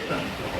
अस्सलाम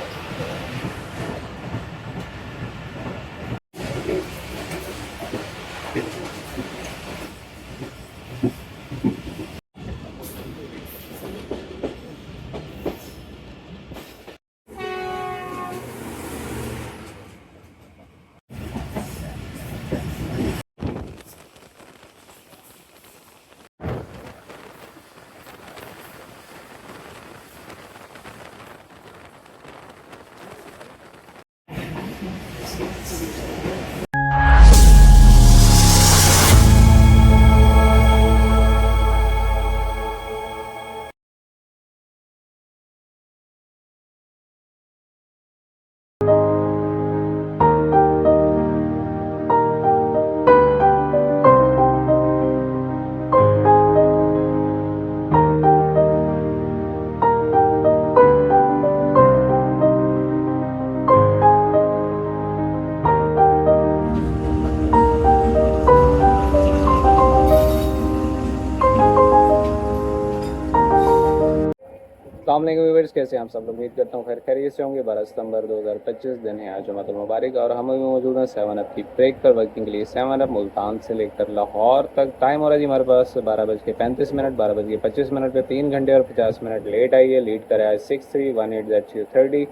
व्यूअर्स, कैसे हैं आप सब लोग। उम्मीद करता हूँ खैर खैरियत से होंगे। 12 सितंबर 2025 दिन है आज जुमातुल मुबारक और हम अभी मौजूद हैं 7 अप की ब्रेक पर वर्किंग के लिए। 7 अप मुल्तान से लेकर लाहौर तक टाइम हो रहा है जी हमारे पास 12:35, 12:25 पे 3 घंटे और 50 मिनट लेट आई है। लीड कर आज 6318Z30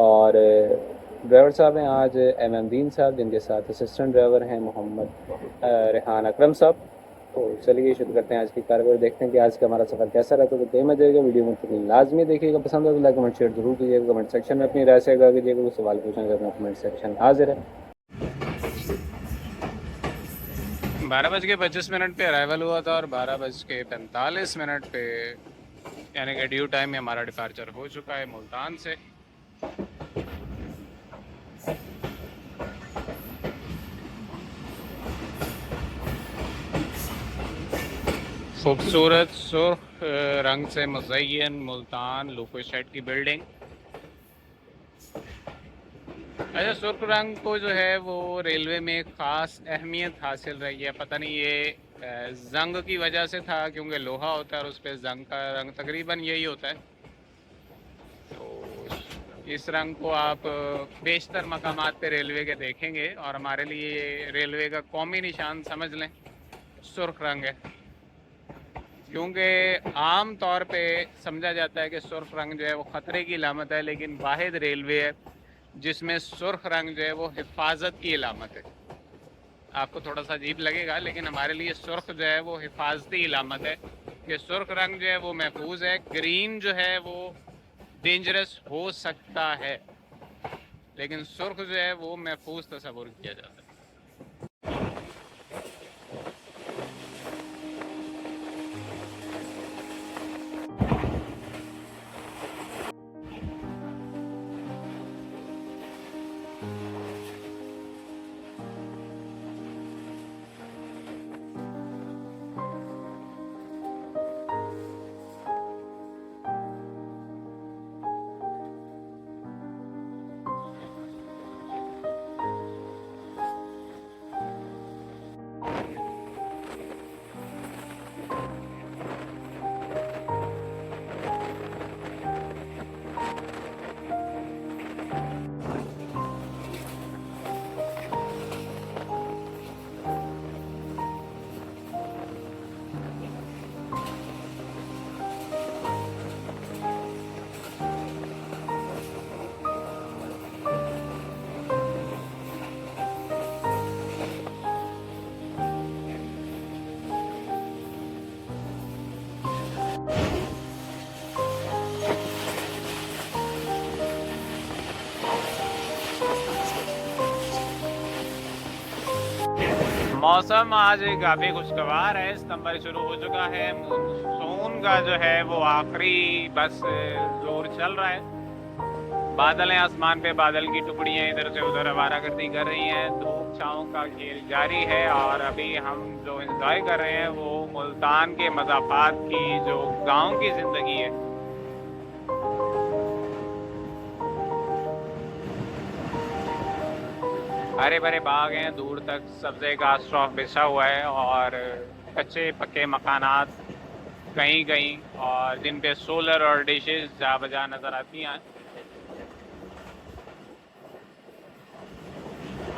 और ड्राइवर साहब हैं आज MM दीन साहब, जिनके साथ असिस्टेंट ड्राइवर हैं मोहम्मद रेहान अकरम साहब। तो चलिए शुरू करते हैं आज की कार्रवाई, देखते हैं कि आज का हमारा सफ़र कैसा रहता है। तो कई मजा आएगा। वीडियो में लाजमी देखिएगा, पसंद हो तो लाइक कमेंट शेयर जरूर कीजिएगा। कमेंट सेक्शन में अपनी राय से आगाह कीजिएगा। कोई सवाल पूछना चाहते हैं कमेंट सेक्शन हाजिर है। 12:25 पे अराइवल हुआ था और 12:45 पे यानी कि ड्यू टाइम में हमारा डिपार्चर हो चुका है मुल्तान से। खूबसूरत सुर्ख रंग से मुज़य्यन मुल्तान लूको शेड की बिल्डिंग। अच्छा, सुर्ख रंग को जो है वो रेलवे में ख़ास अहमियत हासिल रही है। पता नहीं ये जंग की वजह से था, क्योंकि लोहा होता है और उस पर जंग का रंग तकरीबन यही होता है। तो इस रंग को आप बेशतर मकामात पे रेलवे के देखेंगे और हमारे लिए रेलवे का कौमी निशान समझ लें सुर्ख रंग है। क्योंकि आम तौर पे समझा जाता है कि सुर्ख रंग जो है वो ख़तरे की अलामत है, लेकिन वाहिद रेलवे है जिसमें सुर्ख रंग जो है वो हिफाजत की अलामत है। आपको थोड़ा सा अजीब लगेगा, लेकिन हमारे लिए सुर्ख जो है वो हिफाजती अलामत है कि सुर्ख रंग जो है वो महफूज है। ग्रीन जो है वो डेंजरस हो सकता है, लेकिन सुर्ख जो है वो महफूज तस्वुर किया जाता है। मौसम आज काफ़ी खुशगवार है। सितंबर शुरू हो चुका है। मानसून का जो है वो आखिरी बस जोर चल रहा है। बादल हैं आसमान पे, बादल की टुकड़ियाँ इधर से उधर आवारागर्दी कर रही हैं। धूप छाँव का खेल जारी है और अभी हम जो एंजॉय कर रहे हैं वो मुल्तान के मज़ाफ़ात की जो गांव की ज़िंदगी है। हरे भरे बाग हैं, दूर तक सब्ज़े का स्टॉक बिछा हुआ है और कच्चे पक्के मकानात कहीं कहीं, और जिन पे सोलर और डिशेस जा बजा नज़र आती हैं।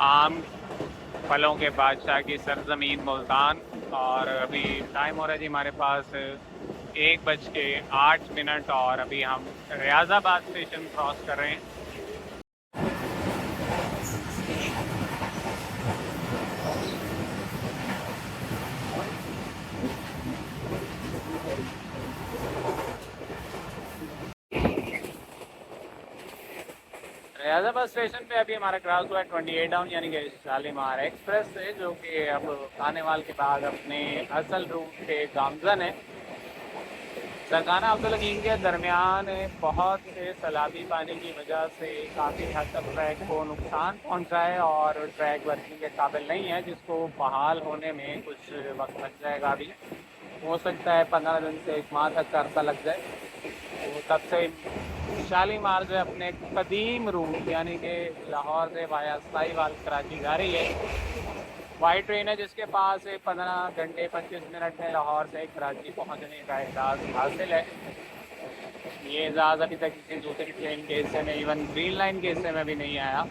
आम फलों के बादशाह की सरजमीन मुल्तान। और अभी टाइम हो रहा है जी हमारे पास 1:08 और अभी हम रियाजाबाद स्टेशन क्रॉस कर रहे हैं। रियाजाबाद स्टेशन पे अभी हमारा क्रॉस हुआ है 28 डाउन यानी कि शालीमार एक्सप्रेस से, जो कि अब खानेवाल के बाद अपने असल रूट पे गामजन है। सरकाना अब्दुल हकीम के दरमियान बहुत से सैलाबी पानी की वजह से काफ़ी हद तक ट्रैक को नुकसान पहुंचा है और ट्रैक वर्किंग के काबिल नहीं है, जिसको बहाल होने में कुछ वक्त लग जाएगा। अभी हो सकता है 15 दिन से 1 माह तक का अर्सा लग जाए। तो तब से शालीमार जो है अपने कदीम रूट यानी कि लाहौर से वाया साहिवाल कराची जा रही है। वाई ट्रेन है जिसके पास 15 घंटे 25 मिनट में लाहौर से कराची पहुंचने का एजाज़ हासिल है। ये एजाज़ अभी तक किसी दूसरी ट्रेन के हिस्से में, इवन ग्रीन लाइन के हिस्से में भी नहीं आया।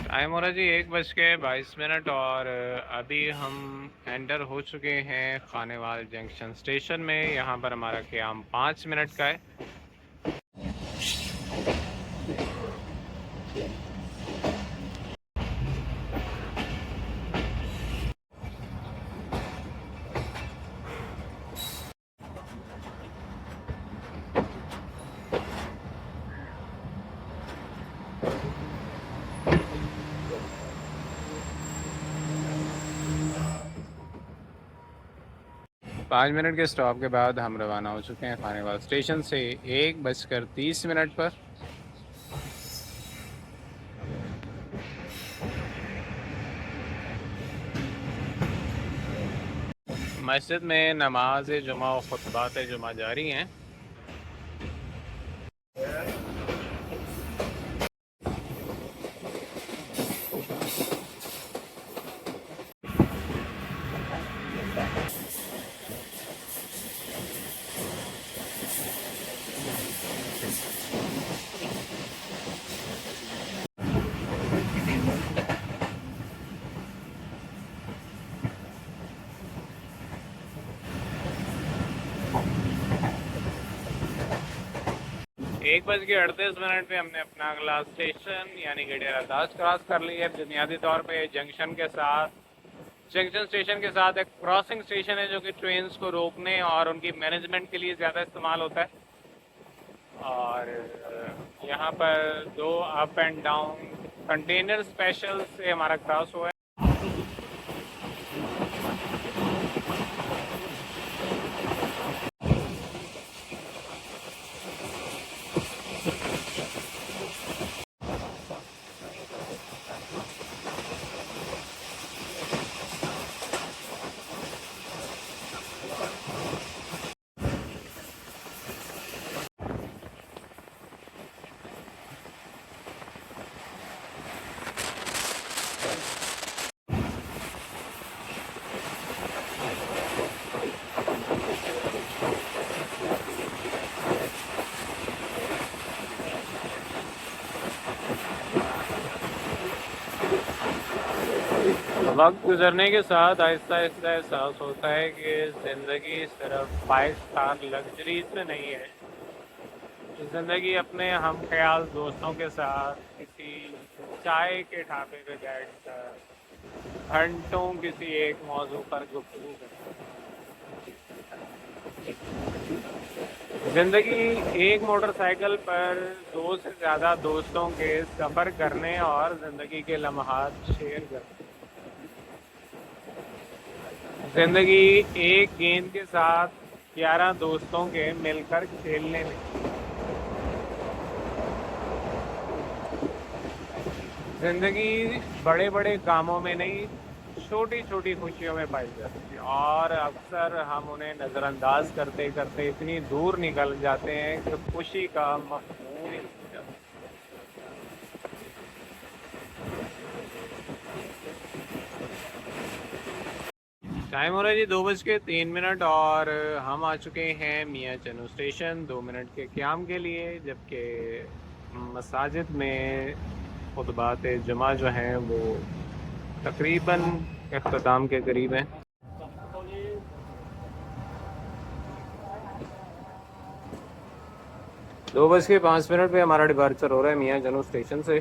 टाइम हो रहा है जी 1:22 और अभी हम एंटर हो चुके हैं खानेवाल जंक्शन स्टेशन में। यहाँ पर हमारा क़याम 5 मिनट का है। 5 मिनट के स्टॉप के बाद हम रवाना हो चुके हैं खानेवाल स्टेशन से 1:30 पर। मस्जिद में नमाज जुमा और खुतबात जुमा जारी हैं। एक बज के 38 पे हमने अपना अगला स्टेशन यानी कि डेरा दास क्रॉस कर लिया है। बुनियादी तौर पे जंक्शन स्टेशन के साथ एक क्रॉसिंग स्टेशन है जो कि ट्रेन्स को रोकने और उनकी मैनेजमेंट के लिए ज़्यादा इस्तेमाल होता है। और यहाँ पर 2 up and down container special से हमारा क्रॉस हुआ है। वक्त गुजरने के साथ आहिस्ता आहिस्ता एहसास होता है कि ज़िंदगी सिर्फ 5 स्टार लग्जरी से नहीं है। ज़िंदगी अपने हम ख्याल दोस्तों के साथ किसी चाय के ढाबे पे बैठकर घंटों किसी एक मौजू पर गुफ्तगू करना। ज़िंदगी एक मोटरसाइकिल पर 2 से ज़्यादा दोस्तों के सफ़र करने और ज़िंदगी के लम्हात शेयर करने। ज़िंदगी एक गेंद के साथ 11 दोस्तों के मिलकर खेलने में। ज़िंदगी बड़े बड़े कामों में नहीं, छोटी छोटी खुशियों में पाई जाती है और अक्सर हम उन्हें नज़रअंदाज करते करते इतनी दूर निकल जाते हैं कि खुशी का मफ़हूम ही भूल जाते हैं। टाइम हो रहा है जी 2:03 और हम आ चुके हैं मियाँ चनू स्टेशन 2 मिनट के क़याम के लिए, जबकि मसाजिद में खुतबात जुमा जो हैं वो तकरीबन अख्ताम के करीब हैं। 2:05 पे हमारा डिपार्चर हो रहा है मियाँ चनू स्टेशन से।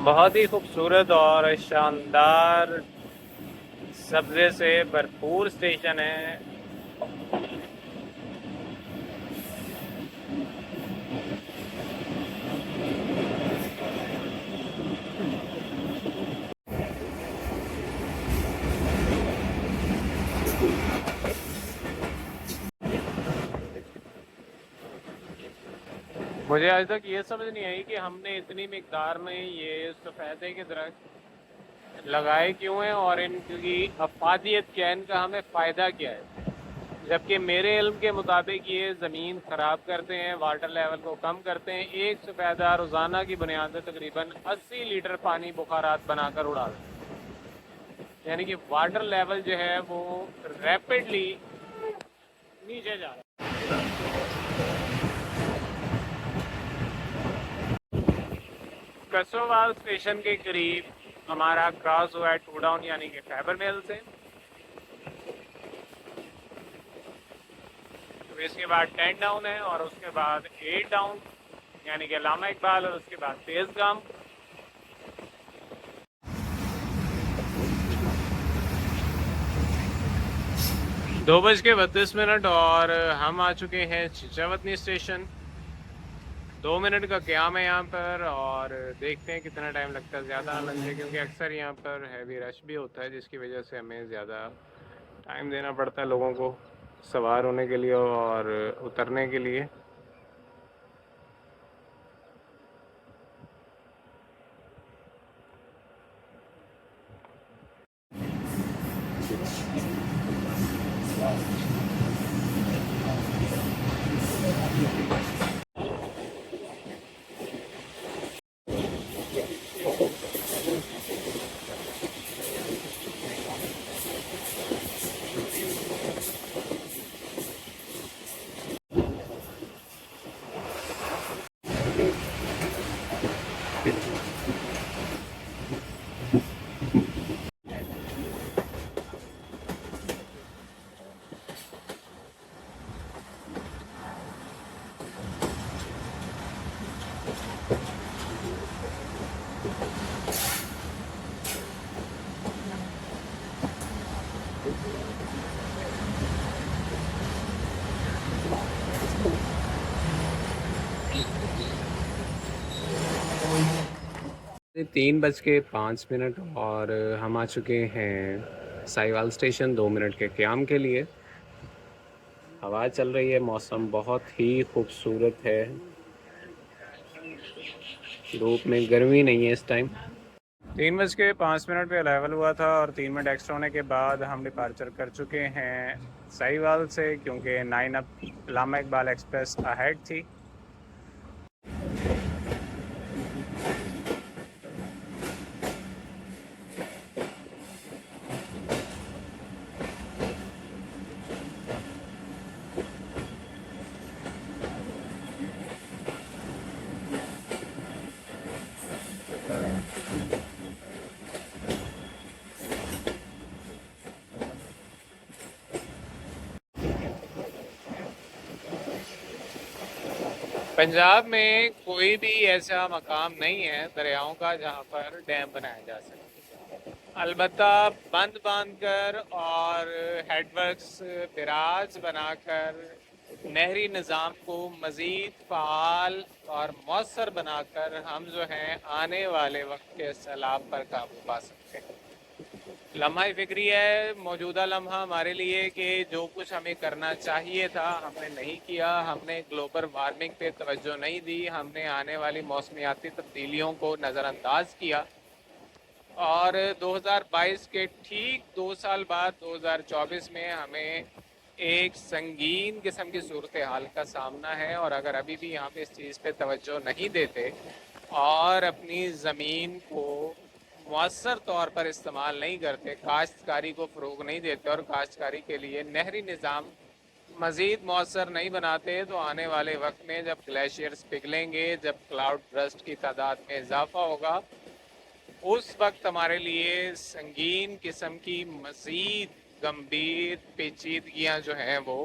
बहुत ही खूबसूरत और शानदार सब्जे से भरपूर स्टेशन है। मुझे आज तक ये समझ नहीं आई कि हमने इतनी मिकदार में ये सफ़ेदे के दरख्त लगाए क्यों हैं और इनकी अफादियत क्या है, इनका हमें फ़ायदा क्या है। जबकि मेरे इल्म के मुताबिक ये ज़मीन ख़राब करते हैं, वाटर लेवल को कम करते हैं। एक सफ़ेदा रोज़ाना की बुनियाद पर तकरीबन 80 लीटर पानी बुखारात बनाकर उड़ा दें, यानी कि वाटर लेवल जो है वो रैपिडली नीचे जा रहा है। कसोवाल स्टेशन के करीब हमारा क्रॉस हुआ है 2 डाउन यानी कि फैबर मिल से। तो इसके बाद 10 डाउन है और उसके बाद 8 डाउन यानी कि अल्लामा इकबाल और उसके बाद तेज़गाम। 2:32 और हम आ चुके हैं चिचावतनी स्टेशन। 2 मिनट का क़याम है यहाँ पर और देखते हैं कितना टाइम लगता है। ज़्यादा ना लग जाए क्योंकि अक्सर यहाँ पर हैवी रश भी होता है, जिसकी वजह से हमें ज़्यादा टाइम देना पड़ता है लोगों को सवार होने के लिए और उतरने के लिए। तीन बज के 5 मिनट और हम आ चुके हैं साहिवाल स्टेशन 2 मिनट के क़याम के लिए। हवा चल रही है, मौसम बहुत ही खूबसूरत है, धूप में गर्मी नहीं है इस टाइम। 3:05 पे अराइवल हुआ था और 3 मिनट एक्स्ट्रा होने के बाद हम डिपार्चर कर चुके हैं साहिवाल से, क्योंकि 9 अप अल्लामा इकबाल एक्सप्रेस अहेड थी। पंजाब में कोई भी ऐसा मकाम नहीं है दरियाओं का जहाँ पर डैम बनाया जा सके। अलबत्ता बंद बांध कर और हेडवर्क्स बिराज बनाकर नहरी निज़ाम को मज़ीद फ़ाल और मौसर बनाकर हम जो हैं आने वाले वक्त के सैलाब पर काबू पा सकते हैं। लम्हा फ़िक्री है मौजूदा लम्हा हमारे लिए कि जो कुछ हमें करना चाहिए था हमने नहीं किया। हमने ग्लोबल वार्मिंग पे तवज्जो नहीं दी, हमने आने वाली मौसमियाती तब्दीलियों को नज़रअंदाज किया और 2022 के ठीक 2 साल बाद 2024 में हमें एक संगीन किस्म की सूरत हाल का सामना है। और अगर अभी भी यहाँ पे इस चीज़ पे तवज्जो नहीं देते और अपनी ज़मीन को मौसर तौर पर इस्तेमाल नहीं करते, काश्तकारी को फ़रोग नहीं देते और काश्तकारी के लिए नहरी निज़ाम मज़ीद मौसर नहीं बनाते, तो आने वाले वक्त में जब ग्लेशियर्स पिघलेंगे, जब क्लाउड बर्स्ट की तादाद में इजाफा होगा, उस वक्त हमारे लिए संगीन किस्म की मज़ीद गंभीर पेचीदगियाँ जो हैं वो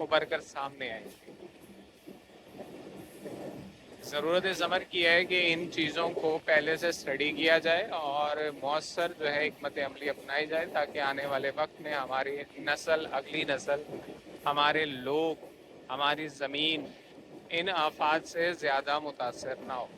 उभर कर सामने आएंगी। ज़रूरत इस अमर की है कि इन चीज़ों को पहले से स्टडी किया जाए और मौसर जो है हिकमत अमली अपनाई जाए, ताकि आने वाले वक्त में हमारी नस्ल, अगली नस्ल, हमारे लोग, हमारी ज़मीन इन आफात से ज़्यादा मुतासर ना हो।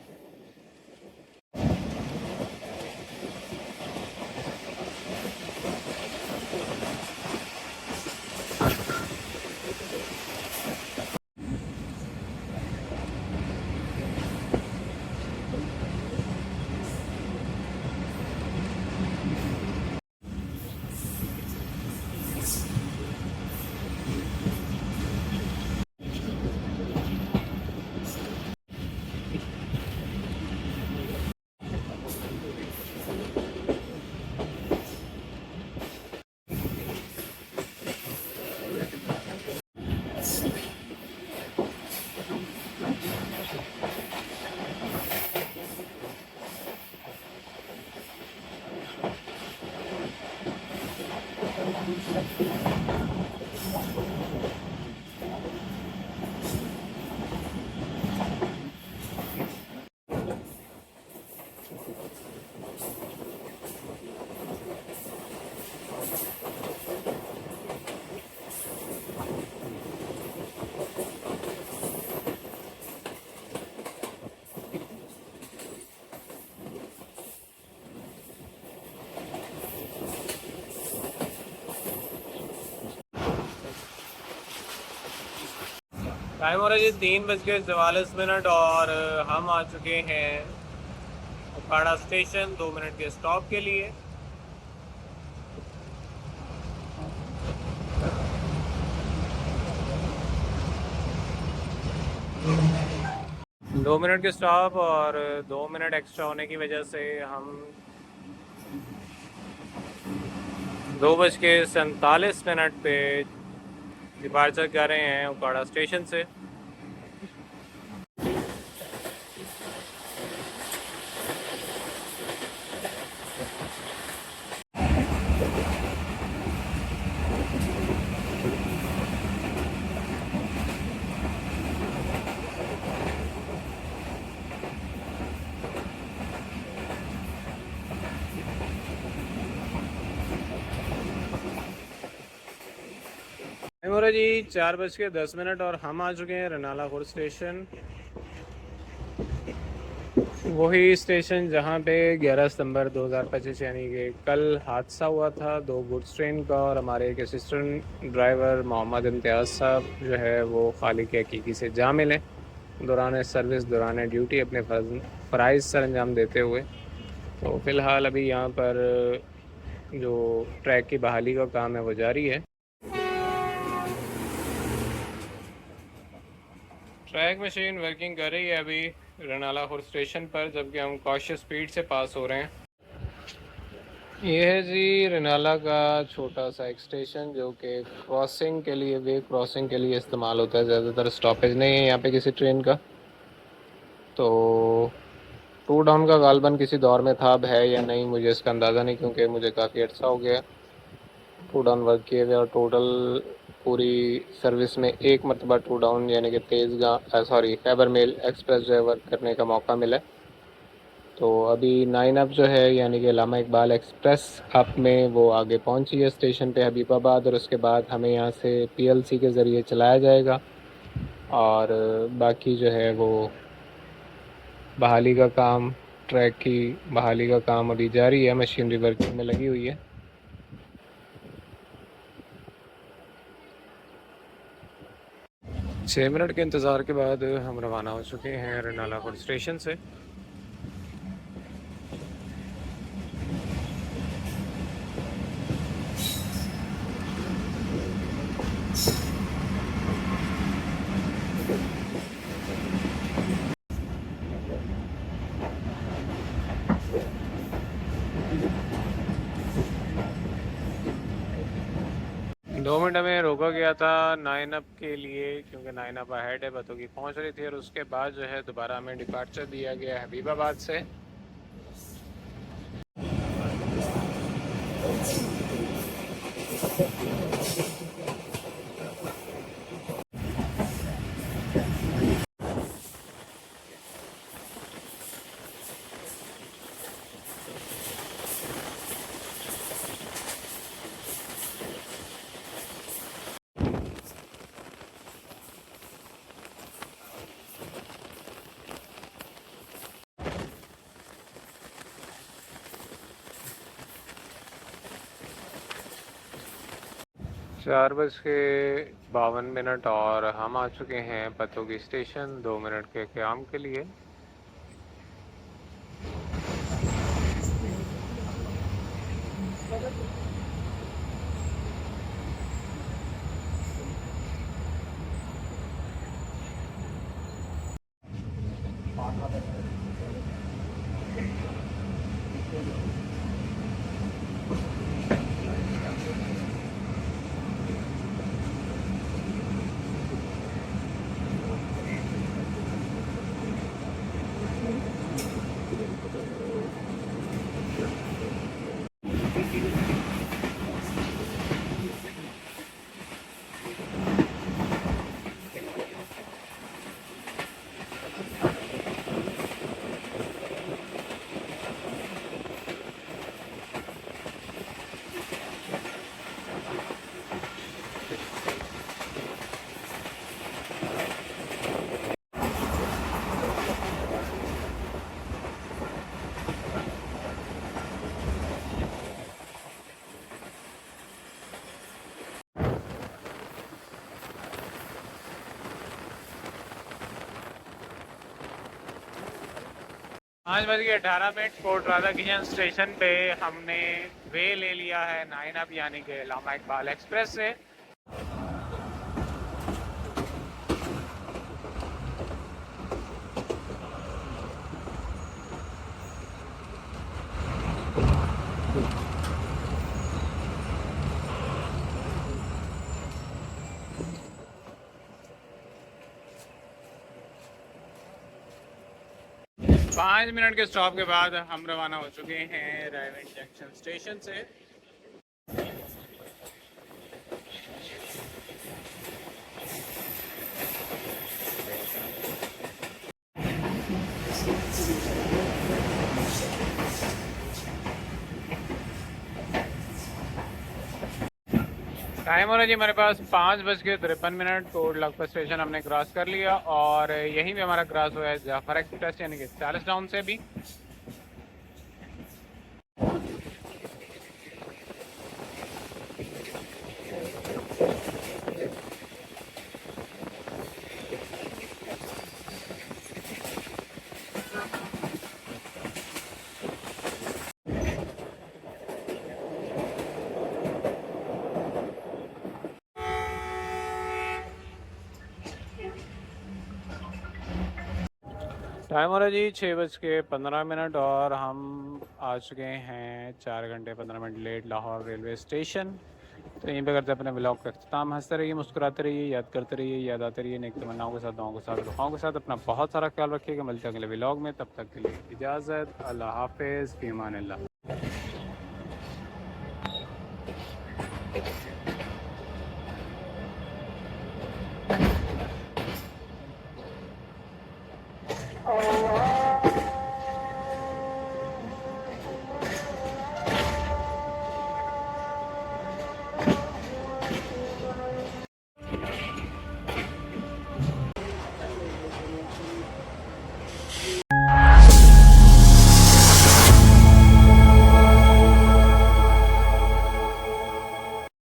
टाइम हो रहा है जी 3:44 और हम आ चुके हैं उकाड़ा स्टेशन 2 मिनट के स्टॉप के लिए। 2 मिनट के स्टॉप और 2 मिनट एक्स्ट्रा होने की वजह से हम 2:47 पे डिपार्चर कर रहे हैं उकाड़ा स्टेशन से। टाइम हो रहा है जी 4:10 और हम आ चुके हैं रनाला खुर्द स्टेशन, वही स्टेशन जहाँ पे 11 सितंबर 2025 यानी कि कल हादसा हुआ था 2 गुड्स ट्रेन का और हमारे एक असिस्टेंट ड्राइवर मोहम्मद इम्तियाज़ साहब जो है वो खालिक हकीकी से जा मिले दौरान सर्विस, दौरान ड्यूटी अपने फ़राइज़ सर अंजाम देते हुए। तो फ़िलहाल अभी यहाँ पर जो ट्रैक की बहाली का काम है वो जारी है। ट्रैक मशीन वर्किंग कर रही है अभी रनाला खुर्द स्टेशन पर, जबकि हम कॉशियस स्पीड से पास हो रहे हैं। ये है जी रनाला का छोटा सा एक स्टेशन जो कि क्रॉसिंग के लिए, वे क्रॉसिंग के लिए इस्तेमाल होता है। ज़्यादातर स्टॉपेज नहीं है यहाँ पे किसी ट्रेन का। तो टू डाउन का गालबन किसी दौर में था, अब है या नहीं मुझे इसका अंदाज़ा नहीं, क्योंकि मुझे काफ़ी अर्सा हो गया टू डाउन वर्क किए हुए। और टोटल पूरी सर्विस में एक मरतबा टू डाउन यानी कि खैबर मेल एक्सप्रेस जो है वर्क करने का मौका मिला। तो अभी 9 अप जो है यानी कि अल्लामा इकबाल एक्सप्रेस अप में वो आगे पहुंची है स्टेशन पे हबीबाबाद, और उसके बाद हमें यहाँ से PLC के ज़रिए चलाया जाएगा और बाकी जो है वो बहाली का काम, ट्रैक की बहाली का काम अभी जारी है, मशीनरी वर्किंग में लगी हुई है। छः मिनट के इंतज़ार के बाद हम रवाना हो चुके हैं रनालापुर स्टेशन से। 2 मिनट हमें रोका गया था 9 अप के लिए, क्योंकि 9 अप अहेड है, बतौकी पहुंच रही थी। और उसके बाद जो है दोबारा हमें डिपार्चर दिया गया है हबीबाबाद से। 4:52 और हम आ चुके हैं पतोगी स्टेशन 2 मिनट के क़याम के लिए। 5:18 कोट राधा किशन स्टेशन पे हमने वे ले लिया है 9 अप यानी कि लामा इकबाल एक्सप्रेस से। 5 मिनट के स्टॉप के बाद हम रवाना हो चुके हैं रायगंज जंक्शन स्टेशन से। टाइम हो रहा है जी हमारे पास 5:53 कोट लखपत स्टेशन हमने क्रॉस कर लिया और यहीं पे हमारा क्रॉस हुआ है जाफर एक्सप्रेस यानी कि चार्ल्स टाउन से भी। टाइम हो रहा है जी 6:15 और हम आ चुके हैं 4 घंटे 15 मिनट लेट लाहौर रेलवे स्टेशन। तो यहीं पे करते हैं अपने ब्लॉग का अख्ताम। हंसते रहिए, मुस्कुराते रहिए, याद करते रहिए, याद आते रहिए नेक तमन्नाओं के साथ, दुआओं के साथ, दुआओं के साथ। अपना बहुत सारा ख्याल रखिएगा। मिलते हैं अगले ब्लॉग में, तब तक के लिए इजाज़त। अल्लाह हाफिज़, फ़ी अमानिल्लाह। Oh